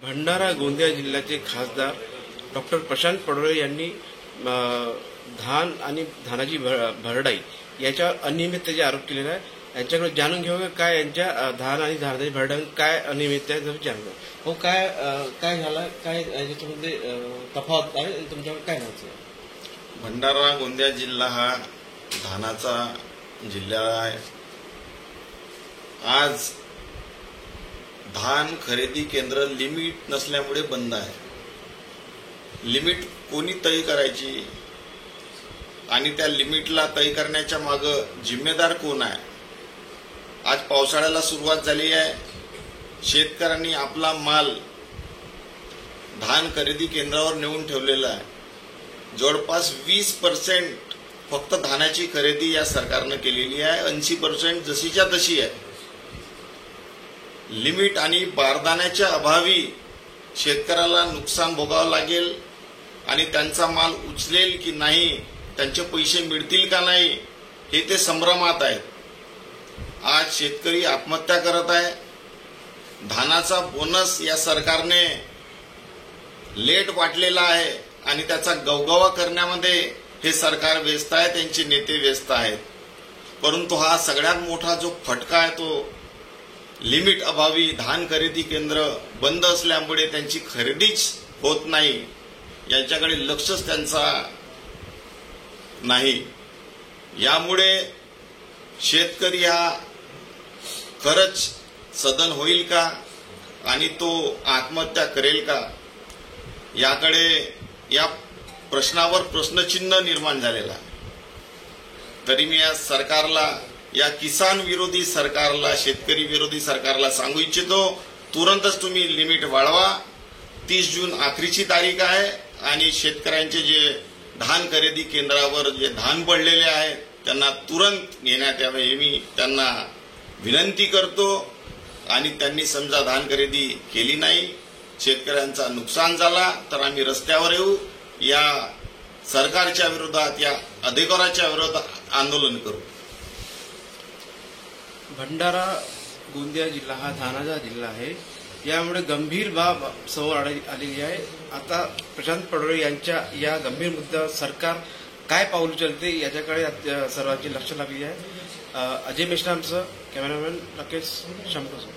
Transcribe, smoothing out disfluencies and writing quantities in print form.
भंडारा गोंदिया जिल्ह्याचे खासदार डॉक्टर प्रशांत पडोळे यांनी धान आणि धानाची भरडाई याच्यावर अनियमिततेचे आरोप केलेला आहे। यांच्याकडे जाणून घेऊया काय यांच्या धान आणि धानाची भरडाई काय अनियमितता आहे जाणून घेऊ। हो काय काय झालं, काय याच्यामध्ये तफावत आहे, तुमच्याकडे काय म्हणायचं? भंडारा गोंदिया जिल्हा हा धानाचा जिल्हा आहे। आज धान खरेदी केंद्र लिमिट नसल्यामुळे बंद आहे। लिमिट कोणी तय करायची आणि त्या लिमिटला तय करण्याच्या मागे जिम्मेदार कोण आहे? आज पावसाळ्याला सुरुवात झाली आहे। शेतकऱ्यांनी आपला माल धान खरेदी केंद्रावर नेऊन ठेवलेला आहे। जवळपास 20% फक्त धानाची खरेदी या सरकारनं केलेली आहे। 80% जशीच्या तशी आहे। लिमिट आणि बारदाण्याच्या अभावी शेतकऱ्याला नुकसान भोगावं लागेल आणि त्यांचा माल उचलेल की नाही, त्यांचे पैसे मिळतील का नाही, हे ते संभ्रमात आहेत। आज शेतकरी आत्महत्या करत आहे। धानाचा बोनस या सरकारने लेट वाटलेला आहे आणि त्याचा गवगवा करण्यामध्ये हे सरकार व्यस्त आहे, त्यांचे नेते व्यस्त आहेत। परंतु हा सगळ्यात मोठा जो फटका आहे तो लिमिट अभावी धान खरेदी केंद्र बंद असल्यामुळे त्यांची खरेदीच होत नाही, यांच्याकडे लक्षच त्यांचा नाही। यामुळे शेतकरी हा खरंच सदन होईल का आणि तो आत्महत्या करेल का, याकडे या प्रश्नावर प्रश्नचिन्ह निर्माण झालेला आहे। तरी मी या सरकारला, या किसान विरोधी सरकारला, शेतकरी विरोधी सरकारला सांगू इच्छितो, तुरंतच तुम्ही लिमिट वाढवा। 30 जून आखरीची तारीख आहे आणि शेतकऱ्यांचे जे धान खरेदी केंद्रावर जे धान पडलेले आहे त्यांना तुरंत घेण्यात यावे हे मी त्यांना विनंती करतो। आणि त्यांनी समजा धान खरेदी केली नाही, शेतकऱ्यांचा नुकसान झाला तर आम्ही रस्त्यावर येऊ, या सरकारच्या विरोधात, या अधिकाराच्या विरोधात आंदोलन करू। भंडारा गोंदिया जिल्हा हा धानाचा जिल्हा आहे, यामुळे गंभीर बाब समोर आलेली आहे। आता प्रशांत पडोळे यांच्या या गंभीर मुद्द्यावर सरकार काय पाऊल उचलते याच्याकडे सर्वांचे लक्ष लागले आहे। अजय मेश्रामसह कॅमेरामॅन राकेश शंभर।